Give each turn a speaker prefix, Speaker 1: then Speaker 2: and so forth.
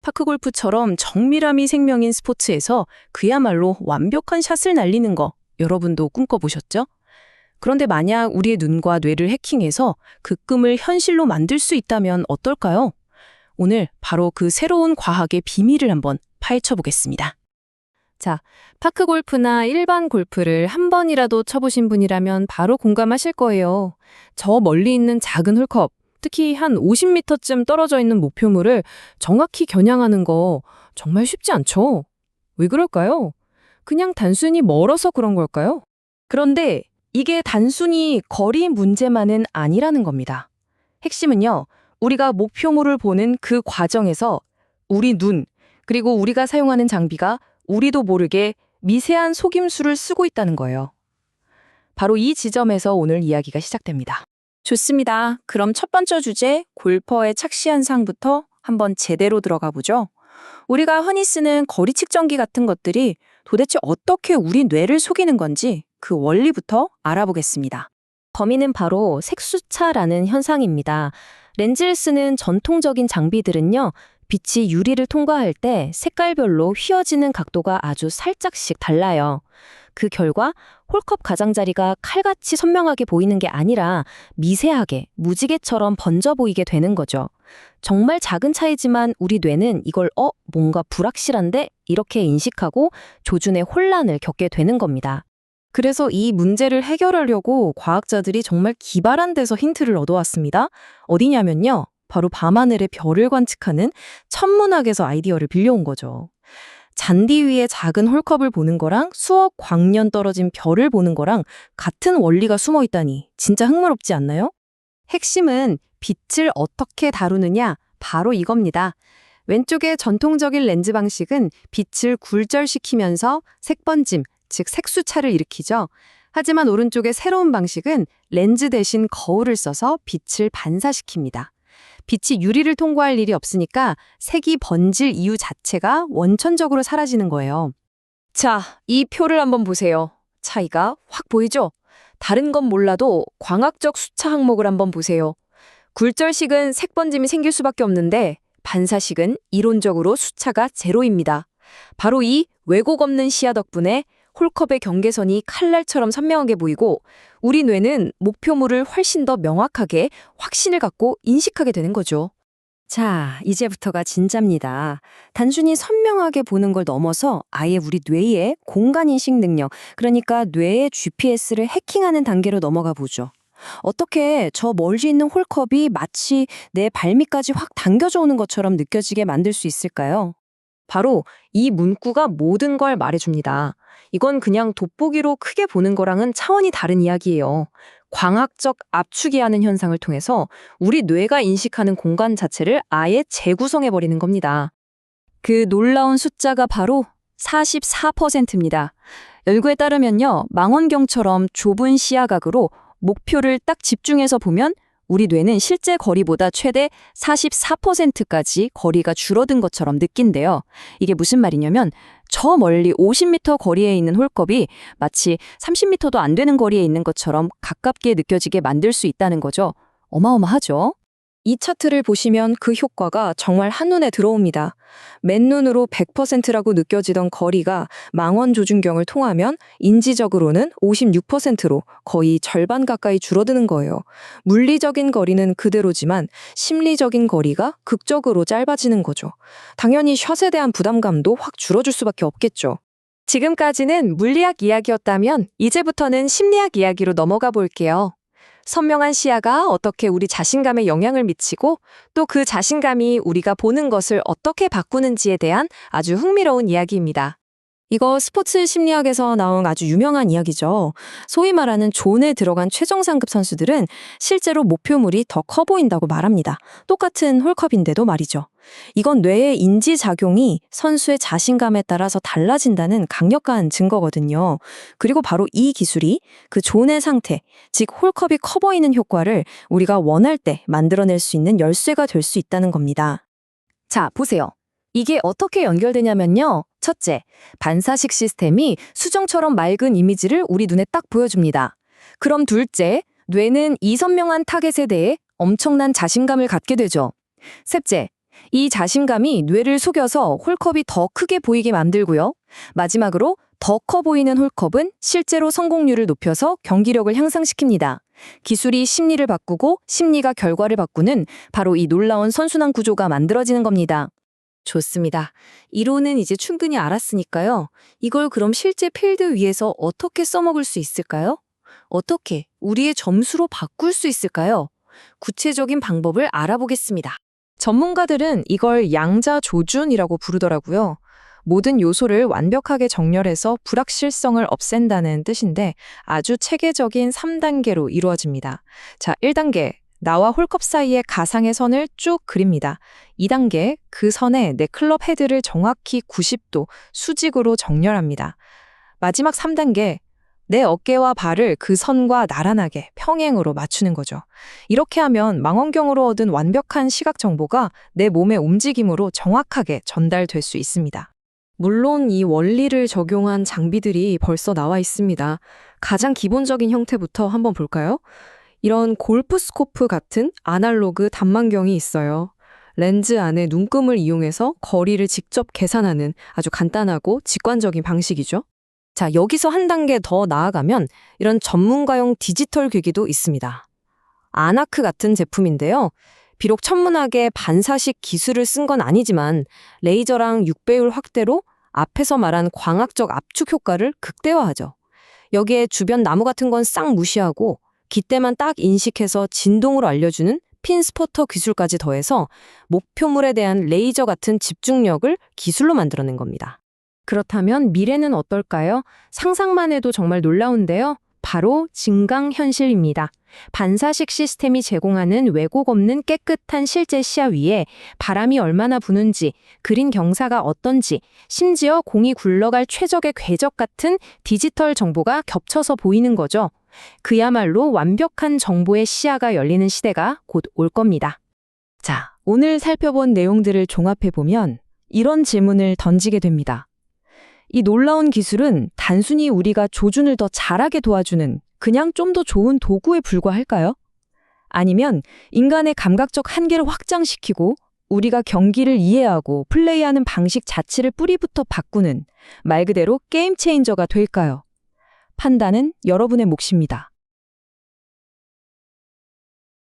Speaker 1: 파크골프처럼 정밀함이 생명인 스포츠에서 그야말로 완벽한 샷을 날리는 거 여러분도 꿈꿔보셨죠? 그런데 만약 우리의 눈과 뇌를 해킹해서 그 꿈을 현실로 만들 수 있다면 어떨까요? 오늘 바로 그 새로운 과학의 비밀을 한번 파헤쳐 보겠습니다.
Speaker 2: 자, 파크골프나 일반 골프를 한 번이라도 쳐보신 분이라면 바로 공감하실 거예요. 저 멀리 있는 작은 홀컵, 특히 한 50m쯤 떨어져 있는 목표물을 정확히 겨냥하는 거 정말 쉽지 않죠? 왜 그럴까요? 그냥 단순히 멀어서 그런 걸까요?
Speaker 1: 그런데 이게 단순히 거리 문제만은 아니라는 겁니다. 핵심은요, 우리가 목표물을 보는 그 과정에서 우리 눈, 그리고 우리가 사용하는 장비가 우리도 모르게 미세한 속임수를 쓰고 있다는 거예요. 바로 이 지점에서 오늘 이야기가 시작됩니다.
Speaker 2: 좋습니다. 그럼 첫 번째 주제, 골퍼의 착시 현상부터 한번 제대로 들어가 보죠. 우리가 흔히 쓰는 거리 측정기 같은 것들이 도대체 어떻게 우리 뇌를 속이는 건지 그 원리부터 알아보겠습니다. 범인은 바로 색수차라는 현상입니다. 렌즈를 쓰는 전통적인 장비들은요, 빛이 유리를 통과할 때 색깔별로 휘어지는 각도가 아주 살짝씩 달라요. 그 결과 홀컵 가장자리가 칼같이 선명하게 보이는 게 아니라 미세하게 무지개처럼 번져 보이게 되는 거죠. 정말 작은 차이지만 우리 뇌는 이걸 뭔가 불확실한데? 이렇게 인식하고 조준의 혼란을 겪게 되는 겁니다.
Speaker 1: 그래서 이 문제를 해결하려고 과학자들이 정말 기발한 데서 힌트를 얻어왔습니다. 어디냐면요, 바로 밤하늘의 별을 관측하는 천문학에서 아이디어를 빌려온 거죠. 잔디 위에 작은 홀컵을 보는 거랑 수억 광년 떨어진 별을 보는 거랑 같은 원리가 숨어 있다니 진짜 흥미롭지 않나요? 핵심은 빛을 어떻게 다루느냐, 바로 이겁니다. 왼쪽의 전통적인 렌즈 방식은 빛을 굴절시키면서 색번짐, 즉 색수차를 일으키죠. 하지만 오른쪽의 새로운 방식은 렌즈 대신 거울을 써서 빛을 반사시킵니다. 빛이 유리를 통과할 일이 없으니까 색이 번질 이유 자체가 원천적으로 사라지는 거예요.
Speaker 2: 자, 이 표를 한번 보세요. 차이가 확 보이죠? 다른 건 몰라도 광학적 수차 항목을 한번 보세요. 굴절식은 색번짐이 생길 수밖에 없는데 반사식은 이론적으로 수차가 제로입니다. 바로 이 왜곡 없는 시야 덕분에 홀컵의 경계선이 칼날처럼 선명하게 보이고 우리 뇌는 목표물을 훨씬 더 명확하게 확신을 갖고 인식하게 되는 거죠.
Speaker 1: 자, 이제부터가 진짜입니다. 단순히 선명하게 보는 걸 넘어서 아예 우리 뇌의 공간인식 능력, 그러니까 뇌의 GPS를 해킹하는 단계로 넘어가 보죠. 어떻게 저 멀리 있는 홀컵이 마치 내 발밑까지 확 당겨져 오는 것처럼 느껴지게 만들 수 있을까요?
Speaker 2: 바로 이 문구가 모든 걸 말해줍니다. 이건 그냥 돋보기로 크게 보는 거랑은 차원이 다른 이야기예요. 광학적 압축이 하는 현상을 통해서 우리 뇌가 인식하는 공간 자체를 아예 재구성해버리는 겁니다. 그 놀라운 숫자가 바로 44%입니다. 연구에 따르면요, 망원경처럼 좁은 시야각으로 목표를 딱 집중해서 보면 우리 뇌는 실제 거리보다 최대 44%까지 거리가 줄어든 것처럼 느낀대요. 이게 무슨 말이냐면 저 멀리 50m 거리에 있는 홀컵이 마치 30m도 안 되는 거리에 있는 것처럼 가깝게 느껴지게 만들 수 있다는 거죠. 어마어마하죠?
Speaker 1: 이 차트를 보시면 그 효과가 정말 한눈에 들어옵니다. 맨눈으로 100%라고 느껴지던 거리가 망원 조준경을 통하면 인지적으로는 56%로 거의 절반 가까이 줄어드는 거예요. 물리적인 거리는 그대로지만 심리적인 거리가 극적으로 짧아지는 거죠. 당연히 샷에 대한 부담감도 확 줄어들 수밖에 없겠죠.
Speaker 2: 지금까지는 물리학 이야기였다면 이제부터는 심리학 이야기로 넘어가 볼게요. 선명한 시야가 어떻게 우리 자신감에 영향을 미치고 또 그 자신감이 우리가 보는 것을 어떻게 바꾸는지에 대한 아주 흥미로운 이야기입니다.
Speaker 1: 이거 스포츠 심리학에서 나온 아주 유명한 이야기죠. 소위 말하는 존에 들어간 최정상급 선수들은 실제로 목표물이 더 커 보인다고 말합니다. 똑같은 홀컵인데도 말이죠. 이건 뇌의 인지작용이 선수의 자신감에 따라서 달라진다는 강력한 증거거든요. 그리고 바로 이 기술이 그 존의 상태, 즉 홀컵이 커 보이는 효과를 우리가 원할 때 만들어낼 수 있는 열쇠가 될 수 있다는 겁니다.
Speaker 2: 자, 보세요. 이게 어떻게 연결되냐면요. 첫째, 반사식 시스템이 수정처럼 맑은 이미지를 우리 눈에 딱 보여줍니다. 그럼 둘째, 뇌는 이 선명한 타겟에 대해 엄청난 자신감을 갖게 되죠. 셋째,
Speaker 1: 이 자신감이 뇌를 속여서 홀컵이 더 크게 보이게 만들고요. 마지막으로 더 커 보이는 홀컵은 실제로 성공률을 높여서 경기력을 향상시킵니다. 기술이 심리를 바꾸고 심리가 결과를 바꾸는 바로 이 놀라운 선순환 구조가 만들어지는 겁니다. 좋습니다. 이론은 이제 충분히 알았으니까요. 이걸 그럼 실제 필드 위에서 어떻게 써먹을 수 있을까요? 어떻게 우리의 점수로 바꿀 수 있을까요? 구체적인 방법을 알아보겠습니다. 전문가들은 이걸 양자 조준이라고 부르더라고요. 모든 요소를 완벽하게 정렬해서 불확실성을 없앤다는 뜻인데 아주 체계적인 3단계로 이루어집니다. 자, 1단계. 나와 홀컵 사이의 가상의 선을 쭉 그립니다. 2단계. 그 선에 내 클럽 헤드를 정확히 90도 수직으로 정렬합니다. 마지막 3단계. 내 어깨와 발을 그 선과 나란하게 평행으로 맞추는 거죠. 이렇게 하면 망원경으로 얻은 완벽한 시각 정보가 내 몸의 움직임으로 정확하게 전달될 수 있습니다. 물론 이 원리를 적용한 장비들이 벌써 나와 있습니다. 가장 기본적인 형태부터 한번 볼까요? 이런 골프 스코프 같은 아날로그 단망경이 있어요. 렌즈 안에 눈금을 이용해서 거리를 직접 계산하는 아주 간단하고 직관적인 방식이죠. 자, 여기서 한 단계 더 나아가면 이런 전문가용 디지털 기기도 있습니다. 아나크 같은 제품인데요. 비록 천문학의 반사식 기술을 쓴 건 아니지만 레이저랑 6배율 확대로 앞에서 말한 광학적 압축 효과를 극대화하죠. 여기에 주변 나무 같은 건 싹 무시하고 깃대만 딱 인식해서 진동으로 알려주는 핀스포터 기술까지 더해서 목표물에 대한 레이저 같은 집중력을 기술로 만들어낸 겁니다. 그렇다면 미래는 어떨까요? 상상만 해도 정말 놀라운데요. 바로 증강현실입니다. 반사식 시스템이 제공하는 왜곡 없는 깨끗한 실제 시야 위에 바람이 얼마나 부는지, 그린 경사가 어떤지, 심지어 공이 굴러갈 최적의 궤적 같은 디지털 정보가 겹쳐서 보이는 거죠. 그야말로 완벽한 정보의 시야가 열리는 시대가 곧 올 겁니다. 자, 오늘 살펴본 내용들을 종합해보면 이런 질문을 던지게 됩니다. 이 놀라운 기술은 단순히 우리가 조준을 더 잘하게 도와주는 그냥 좀 더 좋은 도구에 불과할까요? 아니면 인간의 감각적 한계를 확장시키고 우리가 경기를 이해하고 플레이하는 방식 자체를 뿌리부터 바꾸는 말 그대로 게임 체인저가 될까요? 판단은 여러분의 몫입니다.